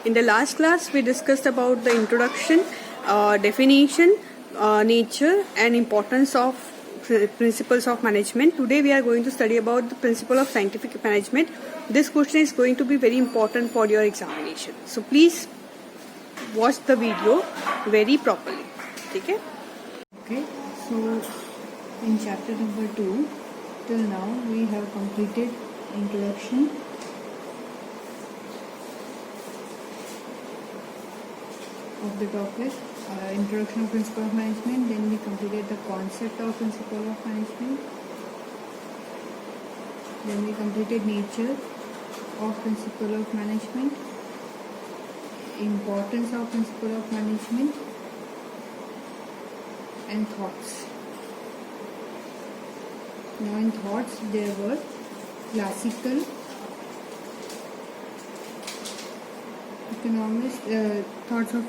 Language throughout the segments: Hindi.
In the last class, we discussed about the introduction, definition, nature, and importance of principles of management. Today, we are going to study about the principle of scientific management. This question is going to be very important for your examination. So, please watch the video very properly. Okay? Okay, so in chapter number 2, till now we have completed introduction, of the topic, introduction of principle of management. Then we completed the concept of principle of management. Then we completed nature of principle of management, importance of principle of management, and thoughts. Now in thoughts there were classical economists, thoughts of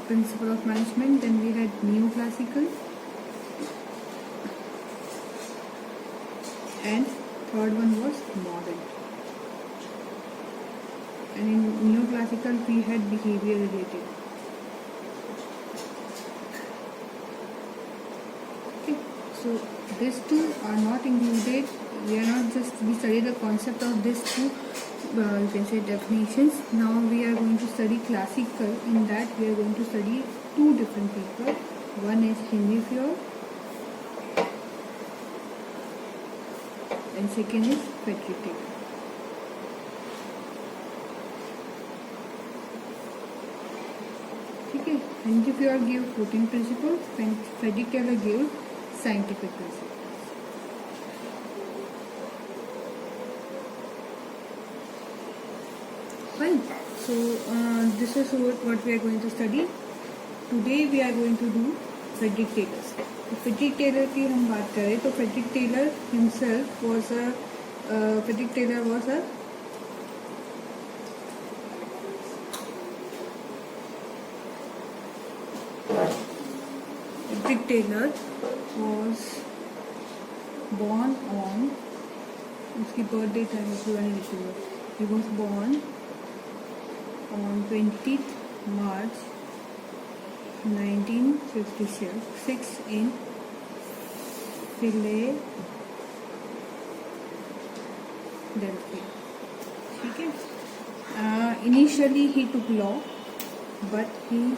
principle of management. Then we had neoclassical, and third one was modern. And in neoclassical we had behavior related. Okay, so these two are not included. We are not just, we study the concept of these two, you can say definitions. Now we are going to study classical. In that we are going to study two different people. One is Henry Fayol and second is Frederick Taylor. Okay, Henry Fayol gave 14 principles and Frederick Taylor gave scientific principles. Fine. So this is what we are going to study. Today we are going to do Frederick Taylor. तो Frederick Taylor की हम बात करें तो Frederick Taylor himself was a Frederick Taylor was born on, उसकी birth date है पुरानी लिखी हुई. He was born on 20th March 1956 in Philadelphia. ठीक है. Initially he took law, but he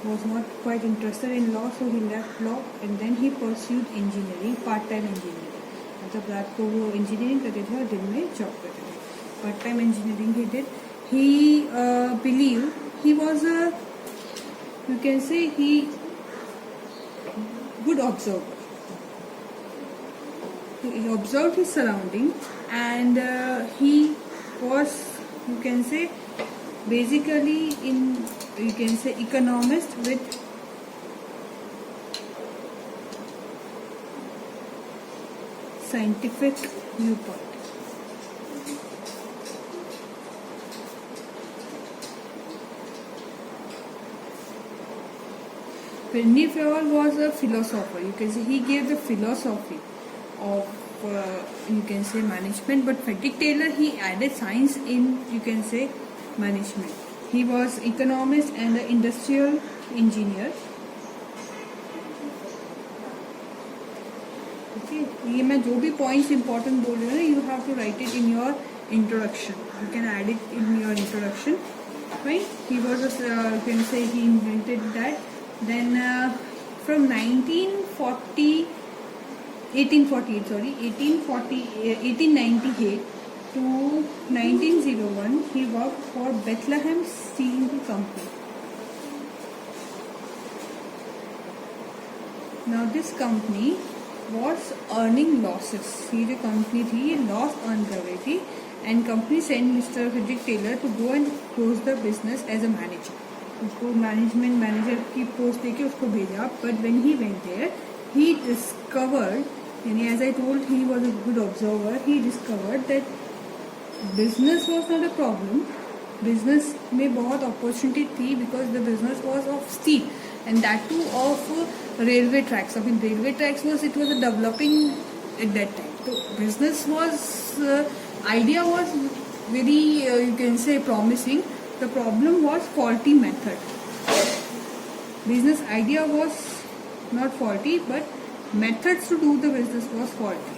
was not quite interested in law, so he left law and then he pursued engineering, part-time engineering. मतलब रात को वो engineering करते थे और दिन में job करते थे. Part-time engineering he did. He believed he was a, you can say, he good observer. He observed his surrounding and he was, you can say, basically in, you can say, economist with scientific viewpoint. Henry Fayol was a philosopher. You can say he gave the philosophy of you can say management, but Frederick Taylor he added science in, you can say, management. He was economist and an industrial engineer. Okay, ये मैं जो भी points important बोल रही हूँ ना, you have to write it in your introduction. You can add it in your introduction. Right? He was a, you can say he invented that. Then from 1898 to 1901 he worked for Bethlehem Steel Company. Now this company was earning losses. ये जो company थी ये loss earn कर रही थी and company sent Mr. Frederick Taylor to go and close the business as a manager. उसको मैनेजमेंट मैनेजर की पोस्ट देके उसको भेजा. But when he went there he discovered, यानी as I told he was a good observer, he discovered that business was not a problem. Business में बहुत अपॉर्चुनिटी थी because the business was of steel and that too of railway tracks. I mean railway tracks was, it was a developing at that time. So business was idea was very you can say promising. The problem was faulty method. Business idea was not faulty, but methods to do the business was faulty.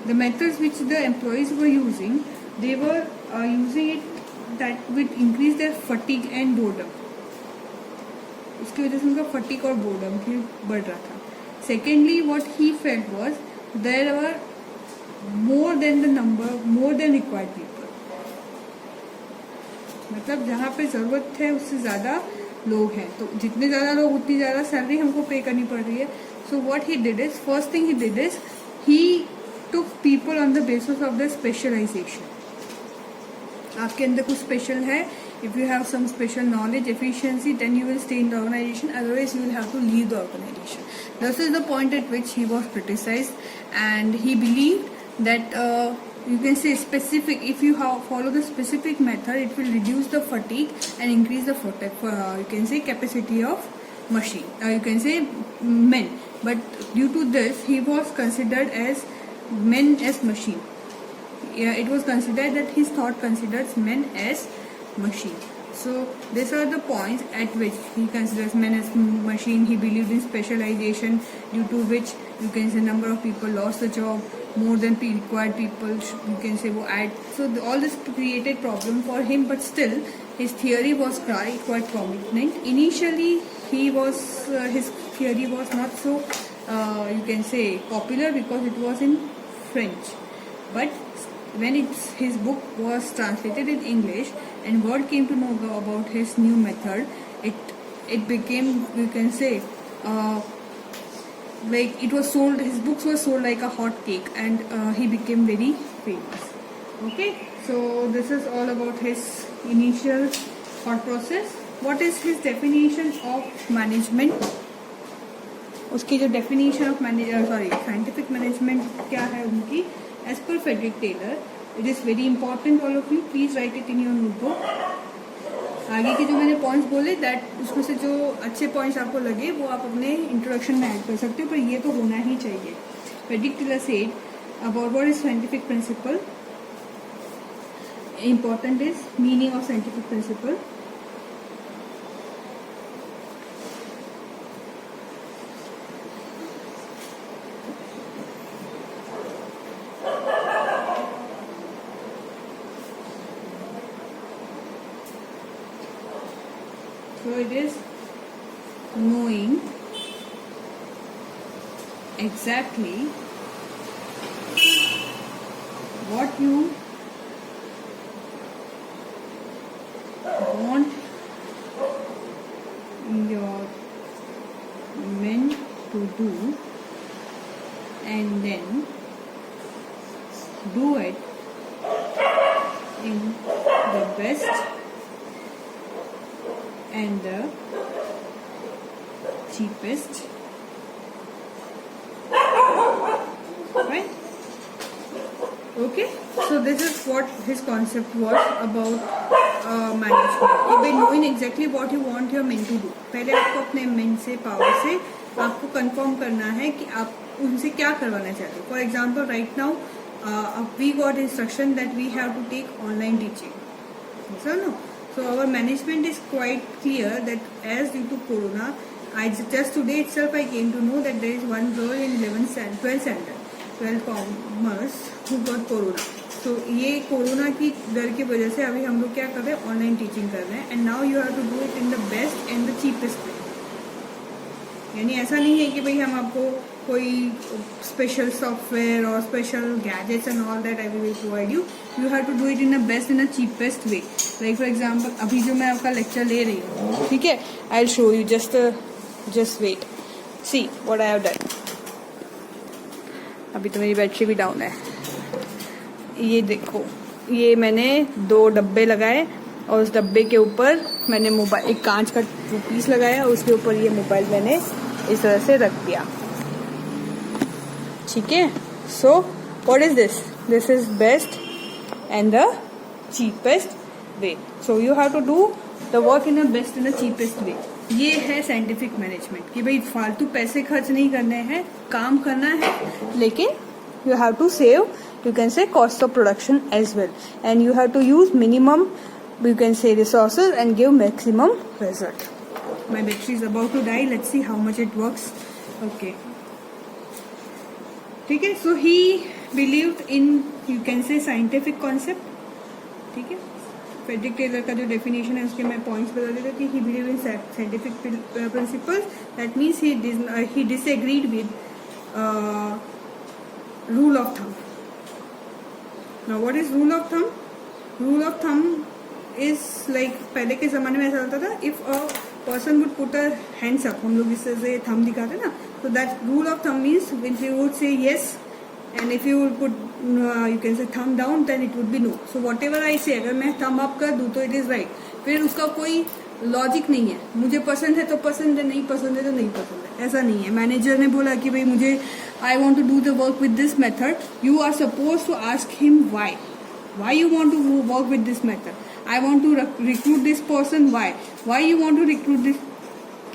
The methods which the employees were using, they were using it that would increase their fatigue and boredom. उसकी वजह से उनका फटीक और बोर्डम भी बढ़ रहा था. Secondly what he felt was there were more than required people. मतलब जहाँ पे जरूरत है उससे ज्यादा लोग हैं, तो जितने ज्यादा लोग उतनी ज्यादा सैलरी हमको पे करनी पड़ रही है. So what he did is, first thing he did is he took people on the basis of the specialization. आपके अंदर कुछ स्पेशल है, if you have some special knowledge, efficiency, then you will stay in the organization, otherwise you will have to leave the organization. This is the point at which he was criticized, and he believed that you can say specific, if you follow the specific method, it will reduce the fatigue and increase the you can say capacity of machine, you can say men. But due to this, he was considered as men as machine. Yeah, it was considered that his thought considers men as machine. So these are the points at which he considers men as machine. He believed in specialization, due to which you can say number of people lost the job, more than required people, you can say wo add. So all this created problem for him, but still his theory was quite prominent. Initially his theory was not so you can say popular because it was in French, but when his book was translated in English and world came to know about his new method, it became, you can say, like it was sold, his books were sold like a hot cake, and he became very famous. Okay, so this is all about his initial thought process. What is his definition of management? उसकी जो definition of scientific management क्या है उनकी, as per Frederick Taylor. It is very important, all of you, please write it in your notebook. आगे के जो मैंने पॉइंट्स बोले, दैट उसमें से जो अच्छे पॉइंट्स आपको लगे वो आप अपने इंट्रोडक्शन में ऐड कर सकते हो, पर ये तो होना ही चाहिए. Frederick Taylor said about what is scientific principle. Important is meaning of scientific principle. So it is knowing exactly what you want your men to do, and then do it in the best and the cheapest, right? Okay, so this is what his concept was about management. By knowing exactly what you want your men to do, पहले आपको अपने men से power से आपको confirm करना है कि आप उनसे क्या करवाना चाहते हो. For example, right now we got instruction that we have to take online teaching. Yes or no? So our management is quite clear that as due to corona, just today itself I came to know that there is one girl in 12th commerce who got corona. So ये कोरोना की डर की वजह से अभी हम लोग क्या कर रहे हैं, ऑनलाइन टीचिंग कर रहे हैं, and now you have to do it in the best and the cheapest way. यानी ऐसा नहीं है कि भाई हम आपको कोई स्पेशल सॉफ्टवेयर और special gadgets and all that I will provide you. You have to do it in the best in the cheapest way. Like for example अभी जो मैं आपका लेक्चर ले रही हूँ, ठीक है, I will show you. Just wait, see what I have done. अभी तो मेरी बैटरी भी डाउन है. ये देखो, ये मैंने 2 डब्बे लगाए और उस डब्बे के ऊपर मैंने मोबाइल, एक कांच का पीस लगाया और उसके ऊपर ये मोबाइल मैंने इस तरह से रख दिया. ठीक है. So what is this? This is best and the cheapest way. So you have to do the work in the best in the cheapest way. ये है साइंटिफिक मैनेजमेंट कि भाई फालतू पैसे खर्च नहीं करने हैं, काम करना है, लेकिन you have to save, you can say, cost of production as well, and you have to use minimum you can say resources and give maximum result. My battery is about to die. Let's see how much it works. Okay. ठीक है. So he believed in, you can say, scientific concept. ठीक है. फ्रेडरिक टेलर का जो डेफिनेशन है उसके मैं पॉइंट्स बता देता कि he believed in scientific principles. That means he disagreed with rule of thumb. Now what is rule of thumb? Rule of thumb is like, पहले के ज़माने में ऐसा होता था, if a person would put a hands up, हम लोग इससे thumb दिखाते ना, so that rule of thumb means if you would say yes and if you would put you can say thumb down, then it would be no. So whatever I say, अगर मैं thumb up कर दूँ तो it is right. फिर उसका कोई लॉजिक नहीं है, मुझे पसंद है तो पसंद है, नहीं पसंद है तो नहीं पसंद है, ऐसा नहीं है. मैनेजर ने बोला कि भाई मुझे I want to do the work with this method, you are suppose to ask him why you want to work with this method. I want to recruit this person. Why you want to recruit this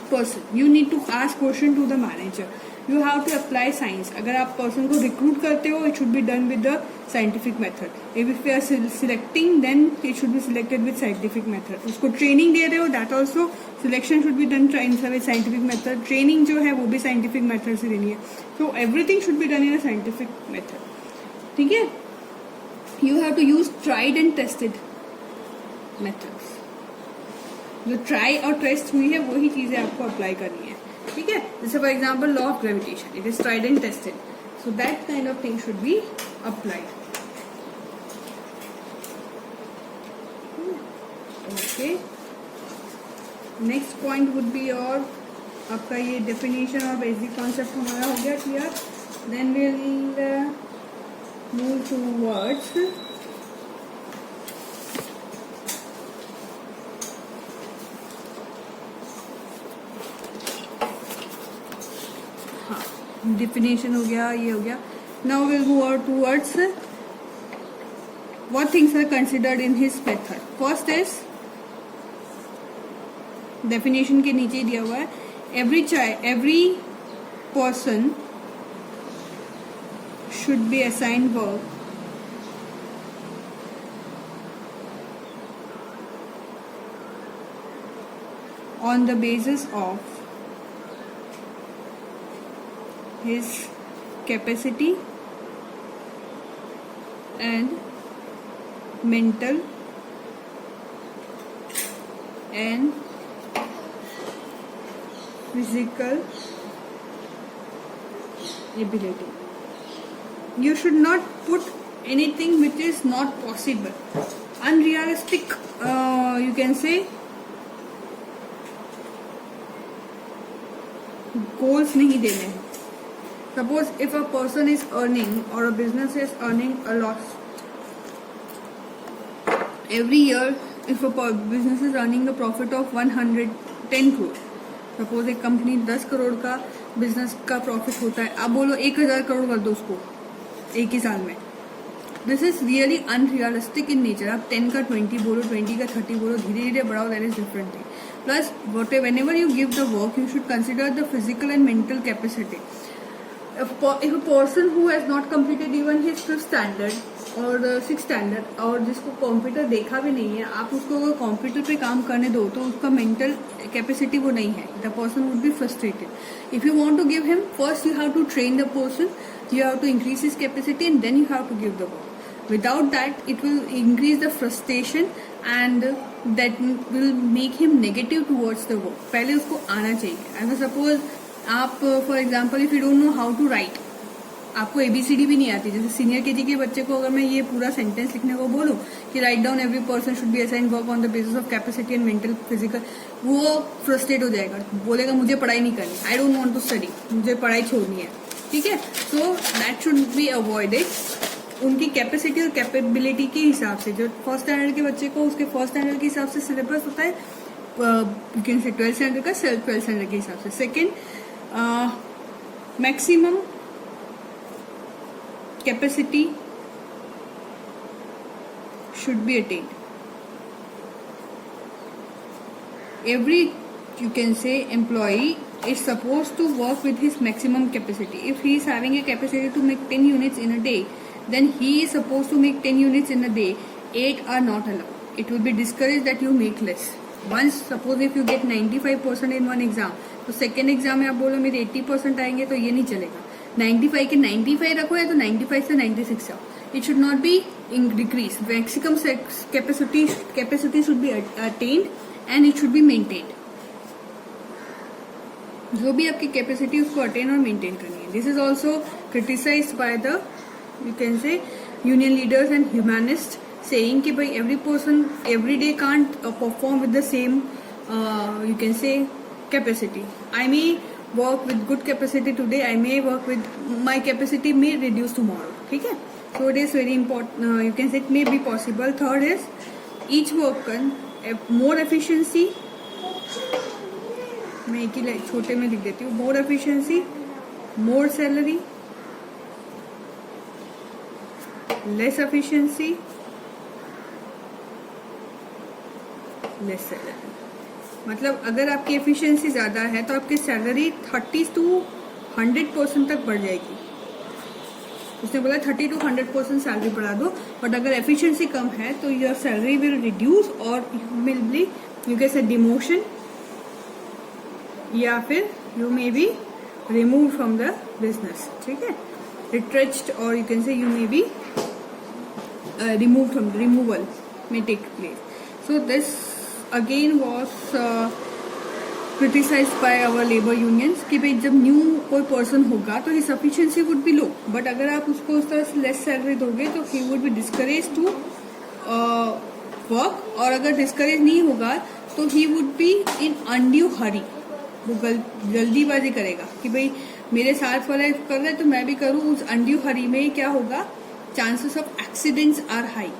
person? You need to ask question to the manager. You have to apply science. अगर आप person को recruit करते हो, it should be done with the scientific method. If we are selecting, then it should be selected with scientific method. उसको training दे रहे हो, that also selection should be done with scientific method. Training जो है वो भी scientific method से देनी है. So everything should be done in a scientific method. ठीक है? You have to use tried and tested methods. जो try और test हुई है वही चीजें आपको अप्लाई करनी है. ठीक है. जैसे for example law of gravitation, it is tried and tested, so that kind of thing should be applied. Okay. Next point would be और आपका ये डेफिनेशन और बेसिक कॉन्सेप्ट हमारा हो गया clear. Then will move towards definition हो गया, ये हो गया. Now we'll move towards what things are considered in his method. First is definition के नीचे दिया हुआ है, every person should be assigned work on the basis of his capacity and mental and physical ability. You should not put anything which is not possible, unrealistic, you can say goals नहीं देने हैं. Suppose if a person is earning or a business is earning a loss every year, if a business is earning a profit of 110 crore, suppose एक कंपनी 10 करोड़ का बिजनेस का प्रॉफिट होता है, आप बोलो 1000 करोड़ कर दो उसको एक ही साल में. This is really unrealistic in nature. आप 10 का 20 बोलो, 20 का 30 बोलो, धीरे धीरे बढ़ाओ, that is different thing. Plus whenever you give the work, you should consider the physical and mental capacity. If a person who has not completed even his 5th standard और 6th standard और जिसको कंप्यूटर देखा भी नहीं है, आप उसको अगर कंप्यूटर पे काम करने दो तो उसका मेंटल कैपेसिटी वो नहीं है. The person would be frustrated. If you want to give him, first you have to train the person, you have to increase his capacity and then you have to give the work. Without that, it will increase the frustration and that will make him negative towards the work. पहले उसको आना चाहिए. अगर सपोज आप for example if you don't know how to write, आपको ABCD भी नहीं आती, जैसे सीनियर KG के बच्चे को अगर मैं ये पूरा सेंटेंस लिखने को बोलूँ कि write down every person should be assign work on the basis of capacity and mental physical, वो फ्रस्ट्रेट हो जाएगा, बोलेगा मुझे पढ़ाई नहीं करनी, I don't want to study, मुझे पढ़ाई छोड़नी है. ठीक है. So that should be avoided. उनकी कैपेसिटी और कैपेबिलिटी के हिसाब से, जो फर्स्ट स्टैंडर्ड के बच्चे को उसके फर्स्ट स्टैंडर्ड के हिसाब से सिलेबस होता है, यू कैन से 12th स्टैंडर्ड का 12th स्टैंडर्ड के हिसाब से. Second, maximum capacity should be attained. Every, you can say, employee is supposed to work with his maximum capacity. If he is having a capacity to make 10 units in a day, then he is supposed to make 10 units in a day. 8 are not allowed. it will be discouraged that you make less. Once suppose if you get 95% in one exam, तो सेकेंड एग्जाम में आप बोलो मेरे 80% आएंगे, तो ये नहीं चलेगा. 95 के 95 रखो या तो 95 से 96 जाओ. It should not be decreased. Maximum capacity should be attained and it should be maintained. जो भी आपकी कैपेसिटी उसको अटेन और मेंटेन करनी है. This is also criticised by the you can से union leaders and humanist, saying कि भाई every person every day can't perform with the same you can से capacity. I may work with good capacity today, I may work with my capacity may reduce tomorrow. ठीक है, so it is very important. You can say it may be possible. Third is each worker more efficiency. मैं एक ही छोटे में लिख देती हूँ. More efficiency, more salary, less efficiency, less salary. मतलब अगर आपकी एफिशिएंसी ज्यादा है तो आपकी सैलरी 30 to 100% तक बढ़ जाएगी. उसने बोला 30 to 100% सैलरी बढ़ा दो, बट अगर एफिशिएंसी कम है तो योर सैलरी विल रिड्यूस और विल बी यू कैन से डिमोशन, या फिर you may be remove from the business. ठीक है, रिट्रेच्ड और यू कैन से you may be remove from removal may take place. So this again was criticized by our labor unions कि भाई जब न्यू कोई पर्सन होगा तो his efficiency would be low, but अगर आप उसको उस तरह से लेस सैलरी दोगे तो he would be discouraged to work, और अगर डिस्करेज नहीं होगा तो he would be in undue hurry. वो जल्दीबाजी करेगा कि भाई मेरे साथ वाला कर रहा है तो मैं भी करूं. उस अनड्यू हरी में क्या होगा, chances of accidents are high.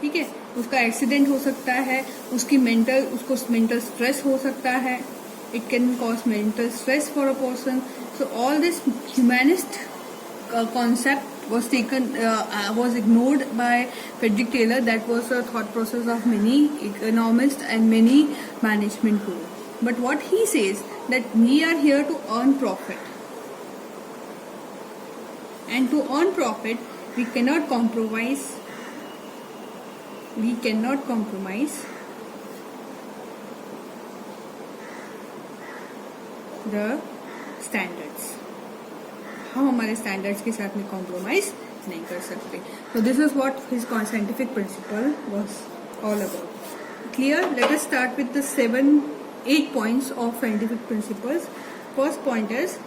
ठीक है, उसका एक्सीडेंट हो सकता है, उसको मेंटल स्ट्रेस हो सकता है. It can cause mental stress for a person. So all this humanist concept was ignored by Frederick Taylor. That was a thought process of many economists and many management gurus. But what he says that we are here to earn profit, and to earn profit we cannot compromise the standards. हम हमारे स्टैंडर्ड्स के साथ में कॉम्प्रोमाइज नहीं कर सकते. So this is what his scientific principle was all about. Clear? Let us start with the 8 points of scientific principles. First point is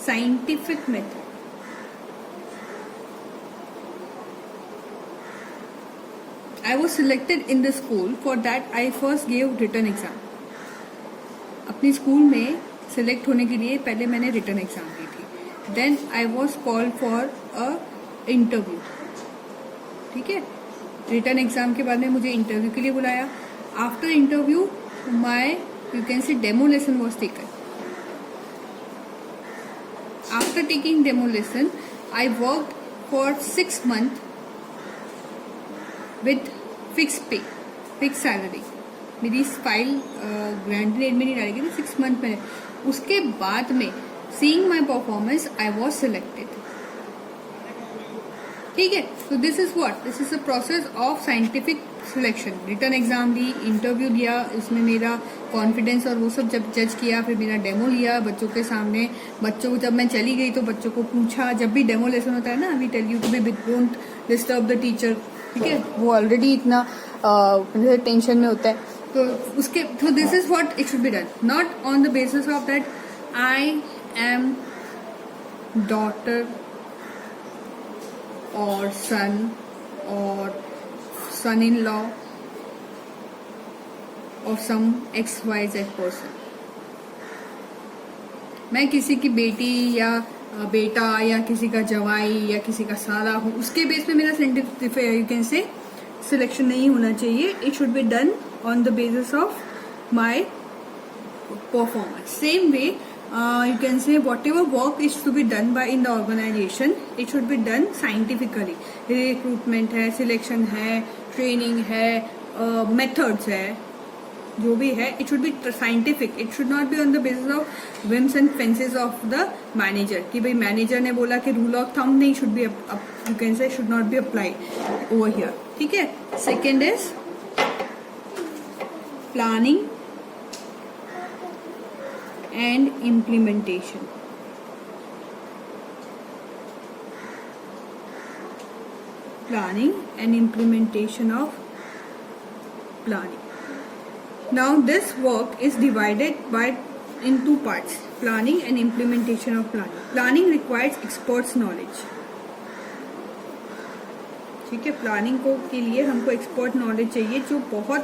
scientific method. I was selected in the school. For that I first gave written exam. अपनी स्कूल में सिलेक्ट होने के लिए पहले मैंने रिटन एग्जाम दी थी. Then I was called for a interview. ठीक है, रिटन एग्जाम के बाद में मुझे इंटरव्यू के लिए बुलाया. After interview my you can see demo lesson was taken. After taking demo lesson I work for 6 months with fix पे, फिक्स सैलरी. मेरी फाइल ग्रैंड में नहीं डाली गई थी. 6 months में. उसके बाद में seeing my performance I was selected. ठीक है, तो this is what, this is the process of scientific selection. Written exam दी, इंटरव्यू दिया, इसमें मेरा कॉन्फिडेंस और वो सब जब जज किया, फिर मेरा डेमो लिया बच्चों के सामने. बच्चों को जब मैं चली गई तो बच्चों को पूछा. जब भी डेमो लेसन होता है ना, we tell you to be don't disturb the teacher. ठीक है, वो ऑलरेडी इतना टेंशन में होता है. तो उसके तो this is what it should be done, not on the basis of that I am daughter और सन और सन इन लॉ और सम XYZ पर्सन. मैं किसी की बेटी या बेटा या किसी का जवाई या किसी का साला हूँ, उसके बेस पे मेरा साइंटिफिक यू कैन से सिलेक्शन नहीं होना चाहिए. It should be done on the basis of my performance. Same way, you can say whatever work is to be done by in the organization, it should be done scientifically. Recruitment है, selection है, training है, methods है, जो भी है, it should be scientific. It should not be on the basis of whims and fancies of the manager. कि भाई manager ने बोला कि rule of thumb नहीं, should be you can say should not be applied over here. ठीक है. Second is planning and implementation. Planning and implementation of planning. Now this work is divided in two parts: planning and implementation of planning. Planning requires experts knowledge. ठीक है. प्लानिंग को के लिए हमको एक्सपर्ट नॉलेज चाहिए, जो बहुत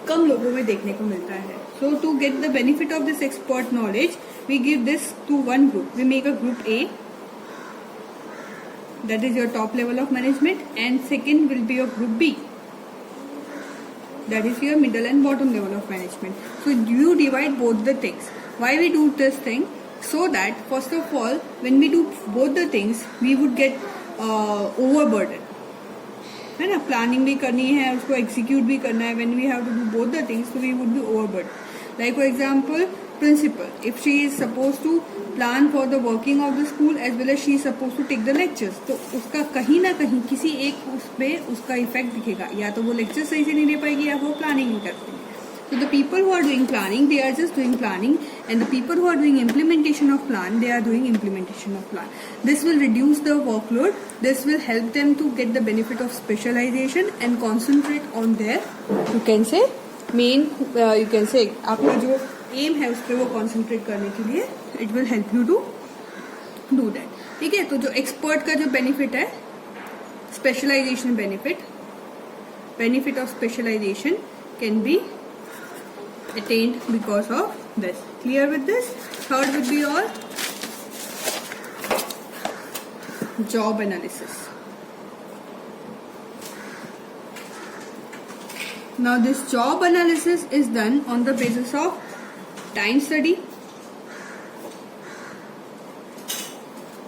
कम लोगों में देखने को मिलता है. So to get the benefit of this expert knowledge, we give this to one group. We make a group A, that is your top level of management, and second will be your group B, that is your middle and bottom level of management. So you divide both the things. Why we do this thing? So that first of all, when we do both the things, we would get overburdened. है ना. प्लानिंग भी करनी है, उसको एग्जीक्यूट भी करना है. When we have to do both the things, so we would be overburdened. Like for example, principal, if she is supposed to plan for the working of the school as well as she is supposed to take the lectures, तो उसका कहीं ना कहीं किसी एक उस पे उसका इफेक्ट दिखेगा. या तो वो लेक्चर सही से नहीं दे पाएगी, या वो प्लानिंग नहीं कर पाएगी. So the people who are doing planning, they are just doing planning, and the people who are doing implementation of plan, they are doing implementation of plan. This will reduce the workload. This will help them to get the benefit of specialization and concentrate on their, you can say, main, you can say, आपका जो aim है उस पर वो concentrate करने के लिए, it will help you to do that. ठीक है. तो जो expert का जो benefit है, specialization benefit of specialization can be attained because of this. Clear with this? Third would be your job analysis. Now this job analysis is done on the basis of time study,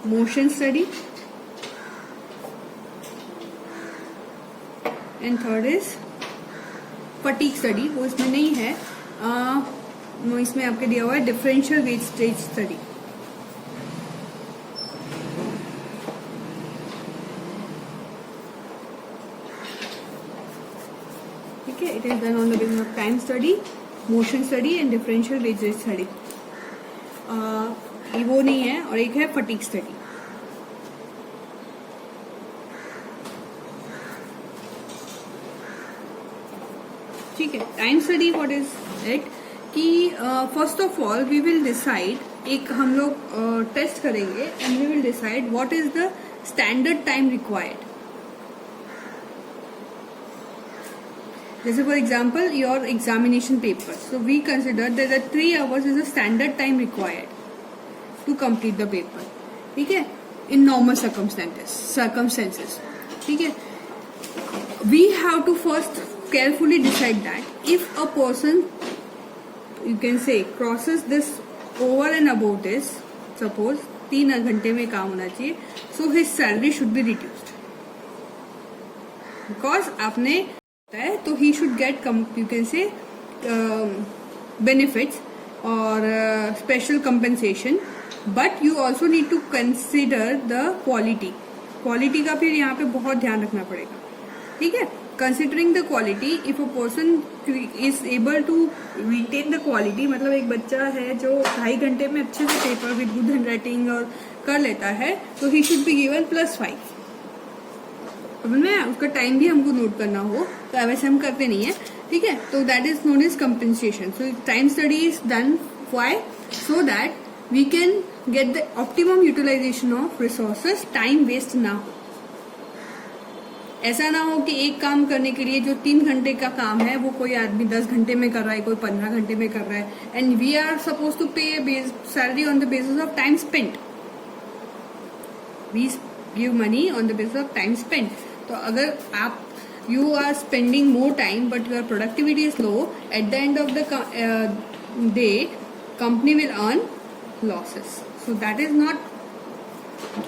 motion study, and third is fatigue study. वो इसमें नहीं है, वो इसमें आपके दिया हुआ है डिफरेंशियल वेस्टेज स्टडी. ठीक है. It is done on the basis of time study, motion study and differential wastage study. ये वो नहीं है. और एक है फटीग स्टडी. ठीक है. Time study what is it कि first of all we will decide, एक हम लोग टेस्ट करेंगे and we will decide what is the standard time required. जैसे for example your examination paper, so we consider that 3 hours is the standard time required to complete the paper. ठीक है. In normal circumstances. ठीक है. We have to first carefully decide that if a person, you can say, crosses this over and above this, suppose 3 घंटे में काम होना चाहिए, so his salary should be reduced because आपने है तो he should get you can say benefits or special compensation, but you also need to consider the quality का फिर यहाँ पे बहुत ध्यान रखना पड़ेगा. ठीक है. Considering the quality, if a person is able to retain the quality, मतलब एक बच्चा है जो 2.5 घंटे में अच्छे से paper with good hand writing और कर लेता है, तो he should be given +5. अब में उसका टाइम भी हमको नोट करना हो, तो वैसे हम करते नहीं है. ठीक है. तो that is known as compensation. So time study is done why? So that we can get the optimum utilisation of resources, time waste ना हो. ऐसा ना हो कि एक काम करने के लिए जो 3 घंटे का काम है वो कोई आदमी 10 घंटे में कर रहा है, कोई 15 घंटे में कर रहा है, and we are suppose to pay salary on the basis of time spent. We give money on the basis of time spent. तो अगर आप you are spending more time but your productivity is low, at the end of the day company will earn losses. So that is not,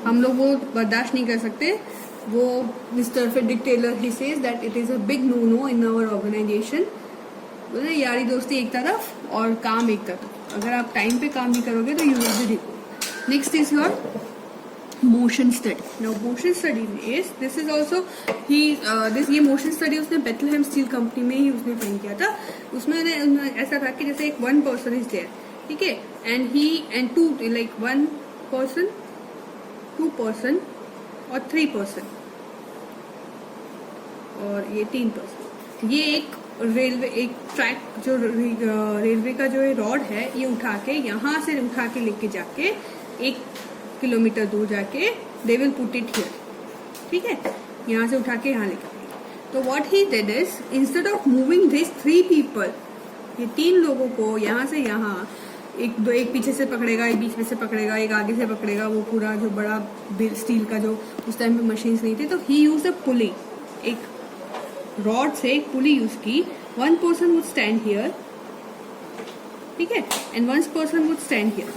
हम लोग वो बर्दाश्त नहीं कर सकते. वो mister Frederick Taylor he says that it is a big no-no in our organization बोले यारी दोस्ती एक तरफ और काम एक तरफ। अगर आप टाइम पे काम नहीं करोगे तो you will be. Next is your motion study. Now motion study is this is also he this ये मोशन स्टडी उसने बेथलहेम स्टील कंपनी में ही उसने फाइंड किया था। उसमें ऐसा था कि जैसे एक वन पर्सन इज देयर, ठीक है, and he and to like one person, two person और थ्री पर्सन और ये तीन पर्सन। ये एक रेलवे एक ट्रैक जो रेलवे का जो रॉड है ये उठा के यहाँ से उठा के लेके जाके 1 किलोमीटर दूर जाके they will put it here, ठीक है, यहाँ से उठा के यहाँ लेके आएंगे। तो what he did is instead of moving this 3 people, ये 3 लोगों को यहाँ से यहाँ एक पीछे से पकड़ेगा, एक बीच में से पकड़ेगा, एक आगे से पकड़ेगा, वो पूरा जो बड़ा स्टील का जो उस टाइम पे मशीन्स नहीं थी, तो ही यूज अ पुली, एक रॉड से एक पुली यूज की। 1 पर्सन वुड स्टैंड हियर, ठीक है, and 1 person would stand here,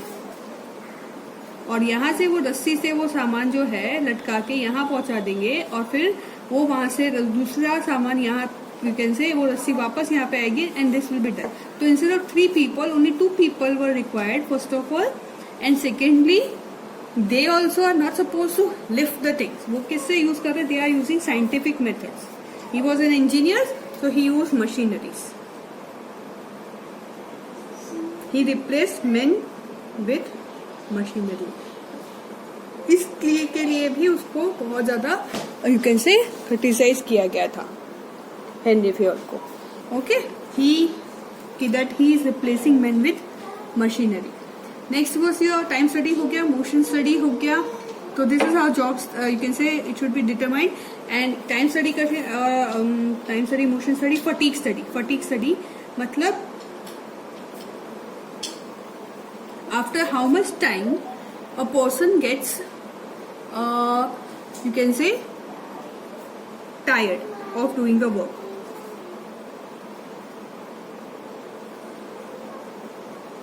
और यहाँ से वो रस्सी से वो सामान जो है लटका के यहाँ पहुंचा देंगे और फिर वो वहां से दूसरा सामान यहाँ यू कैन से वो रस्सी वापस यहाँ पे आएगी and this will be done. तो instead of 3 people only 2 people were required first of all, and secondly they also are not suppose to lift the things. वो किससे यूज कर रहे, they are using scientific methods. He was an engineer, so he used machineries. He replaced men with machinery. इसलिए के लिए भी उसको बहुत ज्यादा you can say क्रिटिसाइज किया गया था हेनरी फ्योर्ड को। Okay, that he is replacing men with machinery. Next was your time study हो गया, motion study हो गया। तो this is how jobs you can say it should be determined. And time study का time study, motion study, fatigue study. Fatigue study मतलब after how much time a person gets you can say tired of doing the work.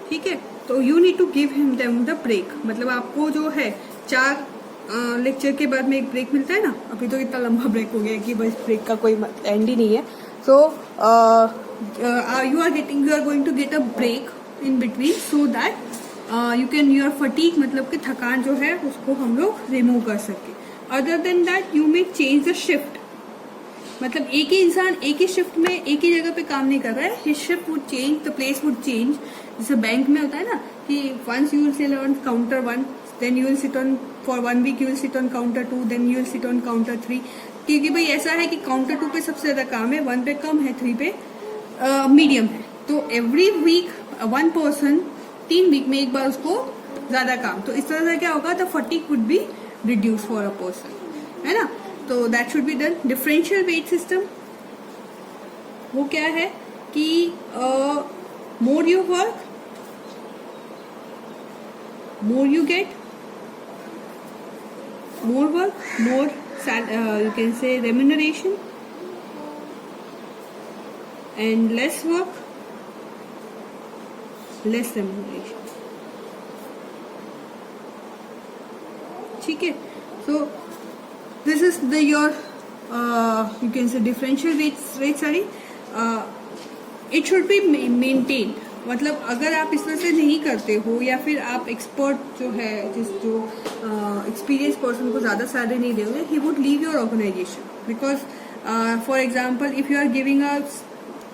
ठीक है, तो you need to give him them the break. मतलब आपको जो है 4 लेक्चर के बाद में एक ब्रेक मिलता है ना, अभी तो इतना लंबा ब्रेक हो गया कि बस ब्रेक का कोई एंड ही नहीं है। So you are going to get a break in between so that you can your fatigue मतलब कि थकान जो है उसको हम लोग रिमूव कर सके। Other than that you may change the shift. मतलब एक ही इंसान एक ही शिफ्ट में एक ही जगह पे काम नहीं कर रहा है, his shift would change, the place would change. जैसे बैंक में होता है ना कि once you will sit on counter 1, then you will sit on for 1 week you will sit on counter 2, then you will sit on counter 3। क्योंकि भाई ऐसा है कि काउंटर 2 पे सबसे ज्यादा काम है, 1 पे कम है, 3 पे मीडियम है। तो एवरी वीक 1 पर्सन 3 वीक में एक बार उसको ज्यादा काम, तो इस तरह से क्या होगा, the fatigue would be reduce for a person, है ना। तो that should be done. Differential wait system वो क्या है कि more you work more you get, more work, more you can say remuneration, and less work, less remuneration। ठीक है, so this is the your you can say differential rate study। It should be maintained। मतलब अगर आप इस तरह से नहीं करते हो या फिर आप एक्सपर्ट जो है जो एक्सपीरियंस पर्सन को ज्यादा सैलरी नहीं दोगे, he would leave your organisation. Because for example if you are giving a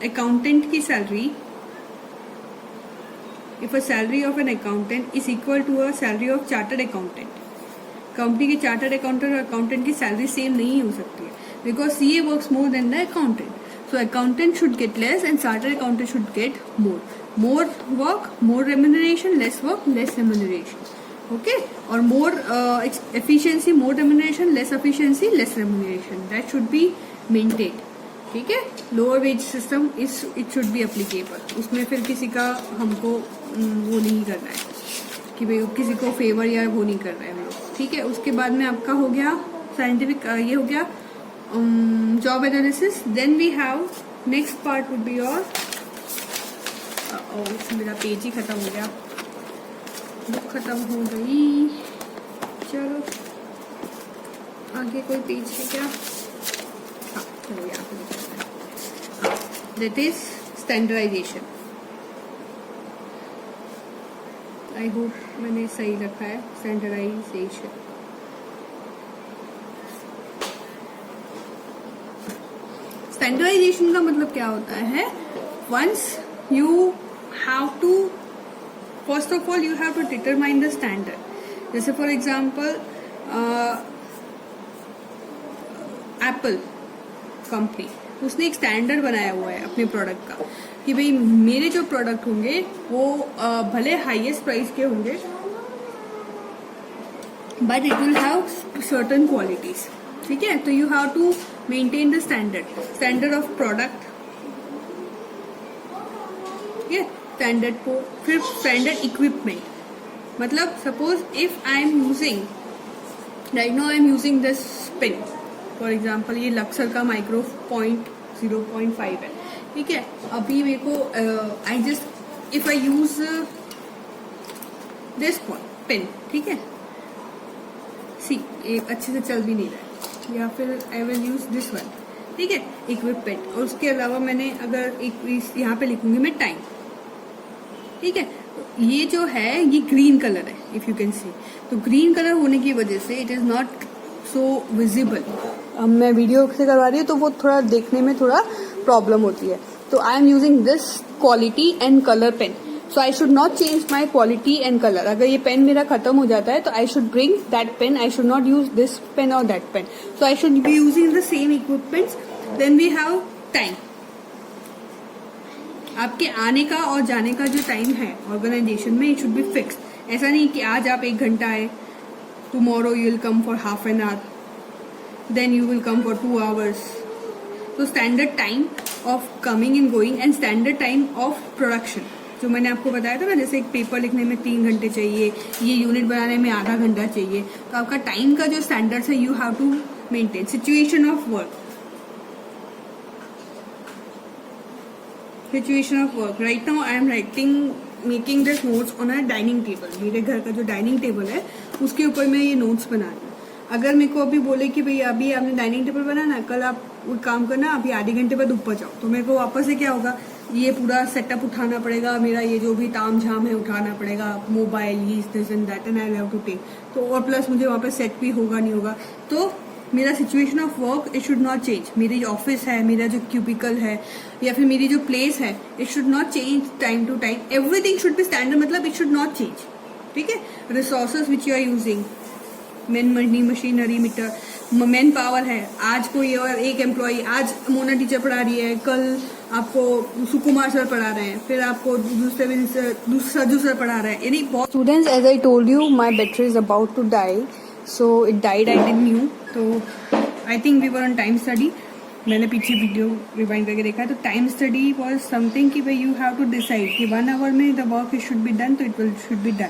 accountant की salary, if a salary of an accountant is equal to a salary of chartered accountant, company के चार्टर्ड अकाउंटेंट और अकाउंटेंट की सैलरी सेम नहीं हो सकती है, because CA works more than the accountant. So accountant should get less and chartered accountant should get more. More work, more remuneration, less work, less remuneration. Okay? Or more efficiency, more remuneration, less efficiency, less remuneration. That should be maintained. ठीक है? Lower wage system is it should be applicable. उसमें फिर किसी का हमको वो नहीं करना है कि भाई किसी को फेवर या वो नहीं कर रहे हैं हम लोग। ठीक है? उसके बाद में आपका हो गया साइंटिफिक, ये हो गया job analysis। Then we have next part would be your मेरा पेज ही खत्म हो गया, बुक खत्म हो गई। चलो आगे कोई पेज है क्या? हाँ चलो यहाँ पे that is standardisation. I hope मैंने सही रखा है. स्टैंडर्डाइजेशन. स्टैंडर्डाइजेशन का मतलब क्या होता है? Once you have to, first of all you have to determine the standard. जैसे फॉर एग्जाम्पल एप्पल कंपनी, उसने एक स्टैंडर्ड बनाया हुआ है अपने प्रोडक्ट का कि भाई मेरे जो प्रोडक्ट होंगे वो भले हाईएस्ट प्राइस के होंगे but it will have certain qualities. ठीक है, तो you have to maintain the standard of product. ठीक है, स्टैंडर्ड को फिर स्टैंडर्ड इक्विपमेंट. मतलब suppose if I am using right now, I am using this pen for example. ये लक्सर का माइक्रो पॉइंट 0.5 है. ठीक है, अभी मेरे को I just if I use this pen, ठीक है, सी एक अच्छे से चल भी नहीं रहा है, या फिर I will use this one. ठीक है, इक्विपमेंट. और उसके अलावा मैंने अगर एक यहाँ पे लिखूंगी मैं टाइम. ठीक है, तो ये जो है ये ग्रीन कलर है इफ यू कैन सी. तो ग्रीन कलर होने की वजह से it is not so visible. अब मैं वीडियो से करवा रही हूँ तो वो थोड़ा देखने में थोड़ा प्रॉब्लम होती है. तो I am using this quality and colour pen. So I should not change my quality and colour. अगर ये पेन मेरा खत्म हो जाता है तो I should bring that pen. I should not use this pen और that pen. So I should be using the same equipments. Then we have time. आपके आने का और जाने का जो टाइम है ऑर्गेनाइजेशन में, इट शुड बी फिक्स्ड. ऐसा नहीं कि आज आप 1 घंटा आए, tomorrow you will come for half an hour, then you will come for 2 hours. So standard time of coming and going and standard time of production. जो मैंने आपको बताया था ना, जैसे एक पेपर लिखने में 3 घंटे चाहिए, ये यूनिट बनाने में आधा घंटा चाहिए. तो आपका टाइम का जो स्टैंडर्ड है you have to maintain. Situation of work. Situation of work. Right now I am writing making this notes on a dining table. मेरे घर का जो डाइनिंग टेबल है उसके ऊपर मैं ये नोट्स बना रही हूँ. अगर मेरे को अभी बोले कि भाई अभी आपने डाइनिंग टेबल बनाना, कल आप वो काम करना, अभी आधे घंटे बाद ऊपर जाओ, तो मेरे को वापस से क्या होगा, ये पूरा सेटअप उठाना पड़ेगा. मेरा ये जो भी ताम झाम है उठाना पड़ेगा, मोबाइल, ये this and that, and I have to take. तो और प्लस मुझे वहाँ पे सेट भी होगा नहीं होगा. तो मेरा situation of work it should not change. मेरी जो ऑफिस है, मेरा जो क्यूबिकल है, या फिर मेरी जो प्लेस है, it should not change time to time. Everything should be standard. मतलब इट शुड नॉट चेंज. ठीक है, resources which you are using, man money, machinery, meter, man power है. आज कोई और एक एम्प्लॉय, आज मोना टीचर पढ़ा रही है, कल आपको सुकुमार सर पढ़ा रहे हैं, फिर आपको सजू सर पढ़ा रहे हैं. यानी बहुत students, as I told you, my battery is about to die. So it died, I didn't knew. तो I think we were on time study. मैंने पीछे वीडियो रिवाइंड करके देखा है. तो टाइम स्टडी वॉज समथिंग कि भाई यू हैव टू डिसाइड कि 1 आवर में the work it should be done, तो इट शुड बी डन.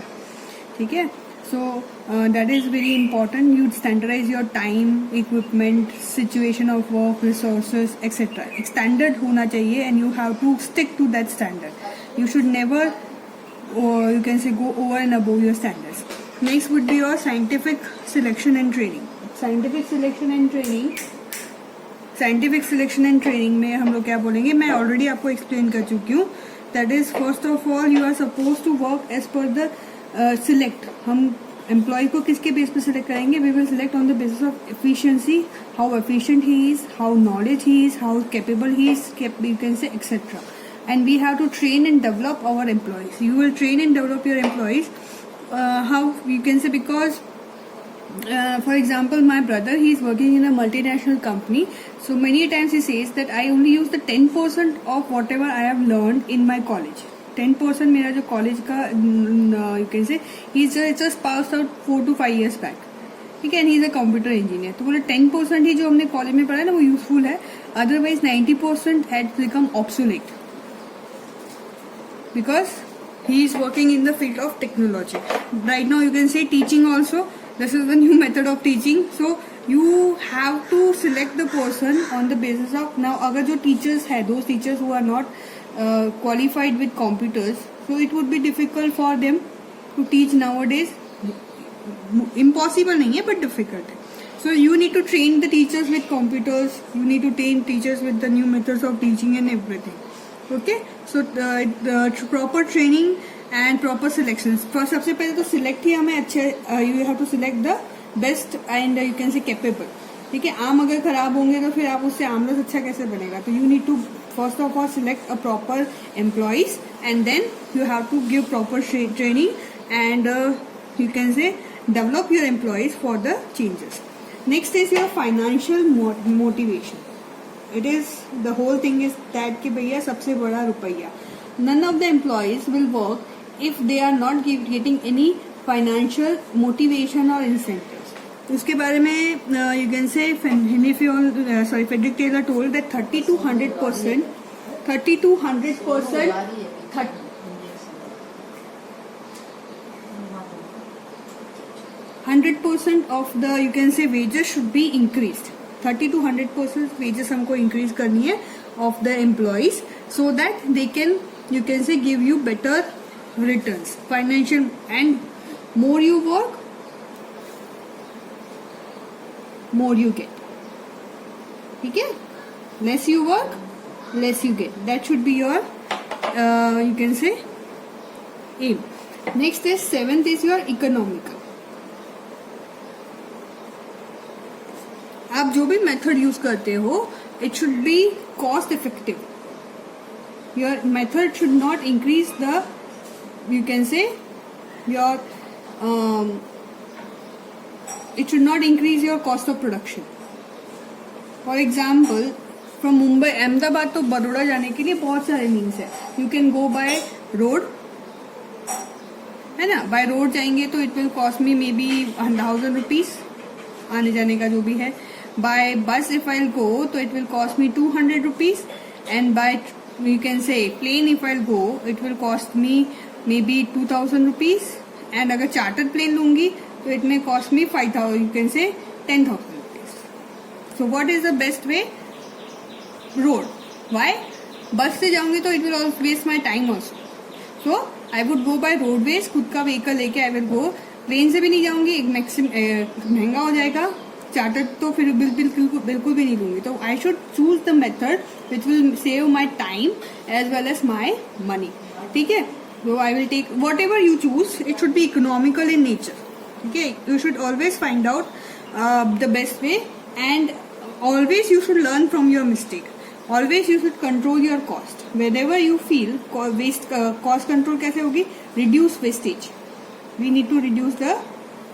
ठीक है, so that is very important. You standardise your time, equipment, situation of work, resources etcetera. एक स्टैंडर्ड होना चाहिए and you have to stick to that standard. You should never, you can say, go over and above your standards. Next would be your scientific selection and training. Scientific selection and training. Scientific selection and training में हम लोग क्या बोलेंगे, मैं ऑलरेडी आपको एक्सप्लेन कर चुकी हूँ. That is first of all you are suppose to work as per the select. हम एम्प्लॉय को किसके बेस पर सिलेक्ट करेंगे? We will select on the basis of efficiency, how efficient he is, how knowledge he is, how capable he is, you can say etcetera. And we have to train and develop our employees. You will train and develop your employees. How you can say, because for example, my brother, he is working in a multinational company. So many times he says that I only use the 10% of whatever I have learned in my college. 10% मेरा जो कॉलेज का, you can say, he just passed out 4 to 5 years back. ठीक है, and he is a computer engineer. तो बोले 10% ही जो हमने कॉलेज में पढ़ा है ना वो यूजफुल है. Otherwise 90% had become obsolete because he is working in the field of technology. Right now you can say teaching also. This is the new method of teaching. So you have to select the person on the basis of, now अगर जो teachers है, those teachers who are not qualified with computers, so it would be difficult for them to teach nowadays. Impossible नहीं है but difficult है. So you need to train the teachers with computers. You need to train teachers with the new methods of teaching and everything. Okay, so proper training and proper selection. सबसे पहले तो सिलेक्ट ही हमें अच्छे, you have to select the best and you can say capable. ठीक है, आम अगर खराब होंगे तो फिर आप उससे आमरस अच्छा कैसे बनेगा. तो you need to first of all select a proper employees and then you have to give proper training and you can say develop your employees for the changes. Next is your financial motivation. It is the whole thing is that कि भैया सबसे बड़ा रुपया. None of the employees will work if they are not getting any financial motivation or incentives. उसके बारे में you can say Henry Fayol, Frederick Taylor told that 30 to 100%, 100% of the you can say wages should be increased. 30 to 100% wages हमको increase करनी है of the employees so that they can you can say give you better returns, financial, and more you work, more you get. ठीक है, less you work, less you get. That should be your you can say aim. Next is 7th is your economical. आप जो भी मेथड यूज करते हो it should B cost effective. Your method should not increase the you can से your it should not increase your cost of production. For example from Mumbai Ahmedabad तो बड़ौदा जाने के लिए बहुत सारे मीन्स है. You can go by road, है ना. बाय रोड जाएंगे तो it will cost me may be 1000 rupees आने जाने का जो भी है. By bus if I'll go, so it will cost me 200 rupees, and by you can say plane if I'll go, it will cost me maybe 2000 rupees, and अगर chartered plane लूंगी तो it may cost me 5000, you can say 10,000 rupees. So what is the best way? Road. Why? बस से जाऊंगी तो it will also waste my time also. So I would go by roadways. खुद का vehicle लेके I will go. प्लेन से भी नहीं जाऊंगी, एक मैक्सिमम महंगा हो जाएगा. चार्टर तो फिर बिल्कुल भी नहीं लूंगी. तो I should choose the method which will save my time as well as my money. ठीक है, तो I will take whatever you choose, it should be economical in nature. ठीक है, you should always find out the best way and always you should learn from your mistake. Always you should control your cost wherever you feel. Waste cost control कैसे होगी? Reduce wastage. We need to reduce the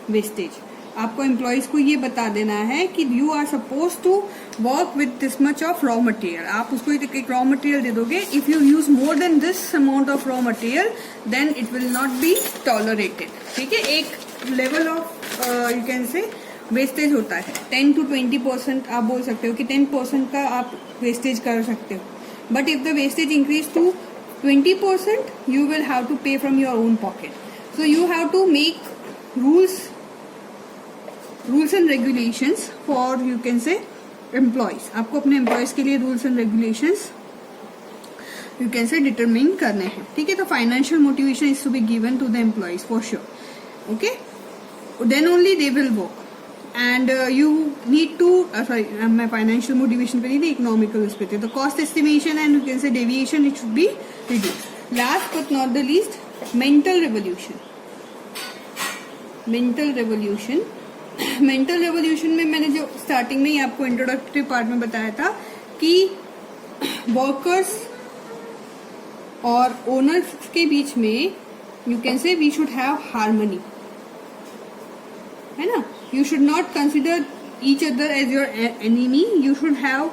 wastage. आपको एम्प्लॉयज को ये बता देना है कि you are suppose to work with this much of raw material. आप उसको एक रॉ मटेरियल दे दोगे. If you use more than this amount of raw material then it will not be tolerated. ठीक है, एक level of you can say wastage होता है. 10 to 20% आप बोल सकते हो कि 10% का आप वेस्टेज कर सकते हो. But if the wastage increase to 20% you will have to pay from your own pocket. So you have to make rules and regulations for you can say employees. आपको अपने employees के लिए rules and regulations you can say determine करने हैं. ठीक है, तो financial motivation is to be given to the employees for sure. Okay, then only they will work. And you need to मैं financial motivation पे नहीं थी, economical पे थे. तो cost estimation and you can say deviation it should be reduced. Last but not the least, mental revolution. Mental revolution में मैंने जो स्टार्टिंग में ही आपको इंट्रोडक्टरी पार्ट में बताया था कि वर्कर्स और ओनर्स के बीच में you can say we should have harmony. है ना, you should not consider each other as your enemy. You should have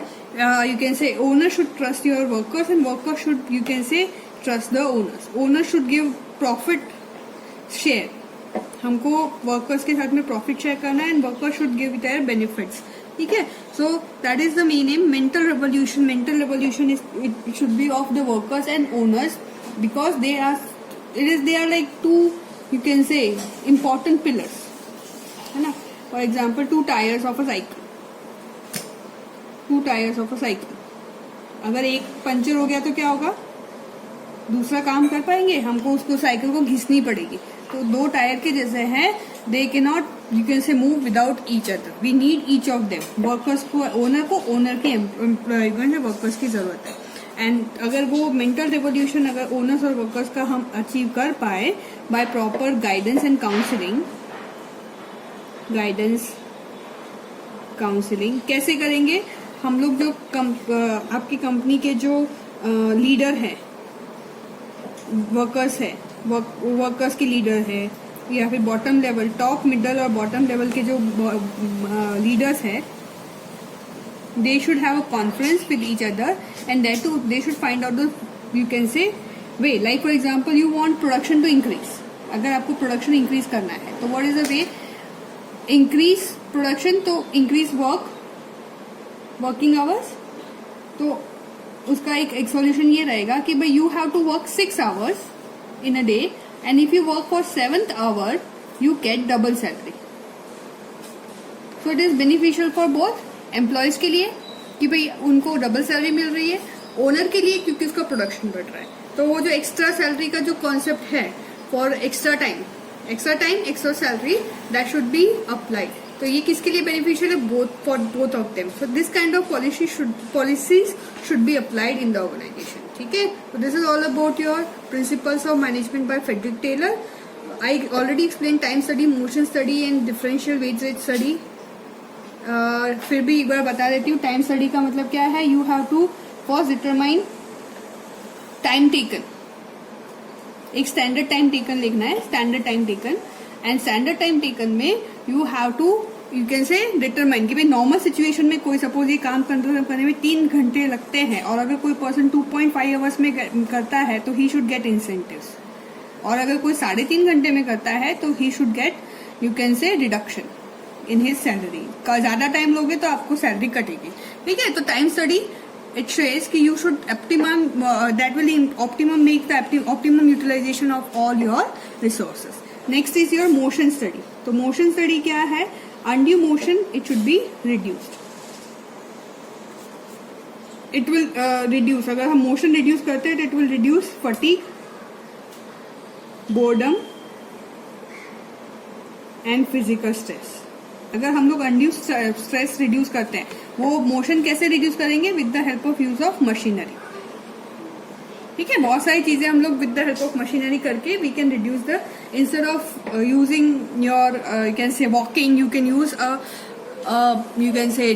you can say owner should trust your workers and workers should you can say trust the owners. Owners should give profit share. हमको वर्कर्स के साथ में प्रॉफिट शेयर करना है and workers should give their benefits. ठीक है, so that is the main aim. Mental revolution is it should be of the workers and owners because they are like two you can say important pillars. है ना, for example two tyres of a cycle. अगर एक पंचर हो गया तो क्या होगा? दूसरा काम कर पाएंगे? हमको उसको साइकिल को घिसनी पड़ेगी. तो दो टायर के जैसे हैं. दे के not you can say move without each other. We need each of them. Workers को ओनर के एम्प्लॉय वर्कर्स की जरूरत है. एंड अगर वो मेंटल रिवोल्यूशन अगर ओनर्स और वर्कर्स का हम अचीव कर पाए by proper guidance and counselling कैसे करेंगे हम लोग? जो आपकी कंपनी के जो लीडर है, वर्कर्स के लीडर है, या फिर बॉटम लेवल, टॉप, मिडल और बॉटम लेवल के जो लीडर्स है, they should have a conference with each other, and that too they should find out the, you can say, way. Like for example, you want production to increase. अगर आपको प्रोडक्शन इंक्रीज करना है तो what is the way? Increase production तो इंक्रीज वर्किंग आवर्स. तो उसका एक सॉल्यूशन ये रहेगा कि भाई you have to work 6 hours in a day, and if you work for 7th hour you get double salary. So it is beneficial for both. Employees के लिए कि भाई उनको डबल सैलरी मिल रही है, ओनर के लिए क्योंकि उसका प्रोडक्शन बढ़ रहा है. तो वो जो एक्स्ट्रा सैलरी का जो कॉन्सेप्ट है for extra time extra salary, that should be applied. तो ये किसके लिए बेनिफिशियल है? For both of them. So this kind of policies should be applied in the organisation. ठीक है. तो this is all about your principles of management by Frederick Taylor. I already explain time study, motion study and differential wage rate study. फिर भी एक बार बता देती हूँ. टाइम स्टडी का मतलब क्या है? You have to first determine time taken. एक स्टैंडर्ड टाइम टेकन लिखना है, standard time taken. And standard time taken में you have to, you can say, determine कि भाई नॉर्मल सिचुएशन में कोई सपोज ये काम करने में 3 घंटे लगते हैं और अगर कोई पर्सन 2.5 hours में करता है तो ही शुड गेट इंसेंटिव्स. और अगर कोई 3.5 घंटे में करता है तो he should get, you can say, reduction in his salary. ज्यादा टाइम लोगे तो आपको सैलरी कटेगी. ठीक है. तो टाइम स्टडी इट शेयर्स कि you should optimum, that will optimum make the optimum utilisation of all your resources. Next is your motion study. तो मोशन स्टडी क्या है? Undue motion it should be reduced. It will reduce, अगर हम मोशन रिड्यूस करते हैं तो it will reduce fatigue, boredom and physical stress. अगर हम लोग अनड्यू स्ट्रेस रिड्यूस करते हैं, वो मोशन कैसे रिड्यूस करेंगे? With the help of use of machinery. ठीक है. बहुत सारी चीजें हम लोग with the help of machinery करके we can reduce the, instead of using your, you can say walking, you can use you can say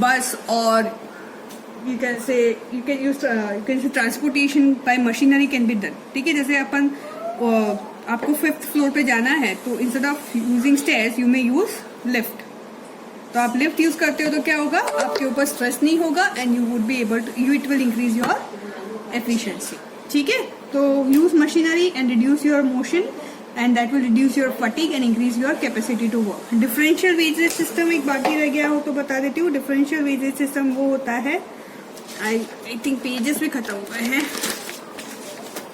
bus, और you can say transportation by machinery can be done. ठीक है. जैसे अपन आपको 5th फ्लोर पे जाना है तो instead of using stairs you may use lift. तो आप लिफ्ट यूज करते हो तो क्या होगा? आपके ऊपर स्ट्रेस नहीं होगा and you would be able to, it will increase your efficiency. ठीक है. तो use machinery and reduce your motion and that will reduce your fatigue and increase your capacity to work. Differential wages system एक बाकी रह गया हो तो बता देती हूँ. डिफरेंशियल वेजेस सिस्टम वो होता है, आई थिंक पेजेस भी खत्म हुए हैं.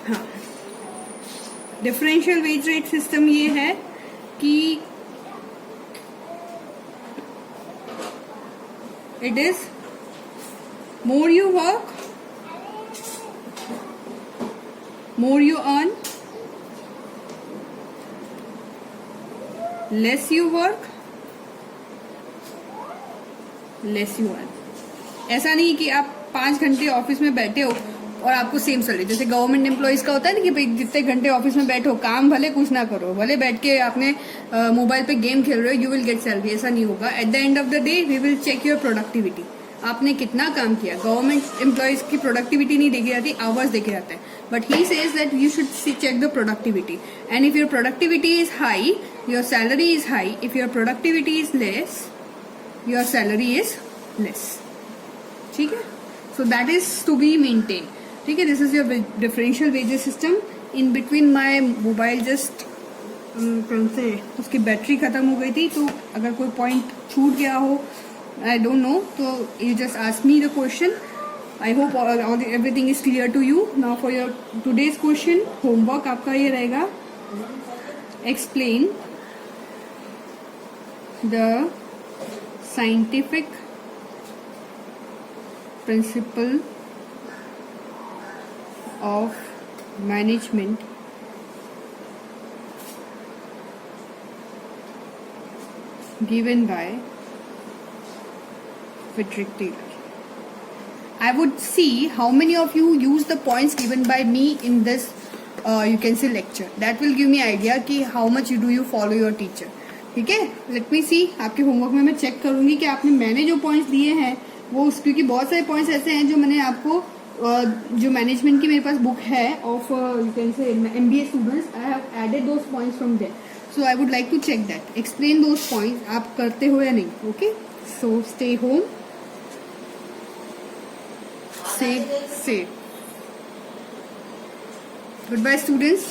हाँ. डिफरेंशियल वेज रेट सिस्टम ये है कि it is more you work, more you earn, less you work, less you earn. ऐसा नहीं कि आप 5 घंटे ऑफिस में बैठे हो और आपको सेम सैलरी. जैसे गवर्नमेंट एम्प्लॉइज का होता है ना कि भाई जितने घंटे ऑफिस में बैठो, काम भले कुछ ना करो, भले बैठ के आपने मोबाइल पे गेम खेल रहे हो, यू विल गेट सैलरी. ऐसा नहीं होगा. At the end of the day we will check your productivity. आपने कितना काम किया. गवर्नमेंट एम्प्लॉयज की प्रोडक्टिविटी नहीं देखी जाती, आवर्स देखे जाते हैं. But he says that you should check the productivity. And if your productivity is high, your salary is high. If your productivity is less, your salary is less. ठीक है. So that is to be maintain. ठीक है. This is your differential wages system. In between my mobile just से उसकी बैटरी खत्म हो गई थी, तो अगर कोई पॉइंट छूट गया हो, आई डोंट नो, तो you just ask me the question. I hope everything is clear to you. Now for your today's question homework आपका ये रहेगा, explain the scientific principle of management given by Frederick Taylor. I would see how many of you use the points given by me in this you can say lecture. That will give me idea कि how much do you follow your teacher. ठीक है, लेट मी सी. आपके होमवर्क में मैं चेक करूंगी कि मैंने जो पॉइंट्स दिए हैं वो, क्योंकि बहुत सारे पॉइंट्स ऐसे हैं जो मैंने आपको जो मैनेजमेंट की मेरे पास बुक है of you can say MBA students, I have added those points from there. So I would like to check that, explain those points आप करते हो या नहीं. Okay, so stay home, stay safe. Goodbye students.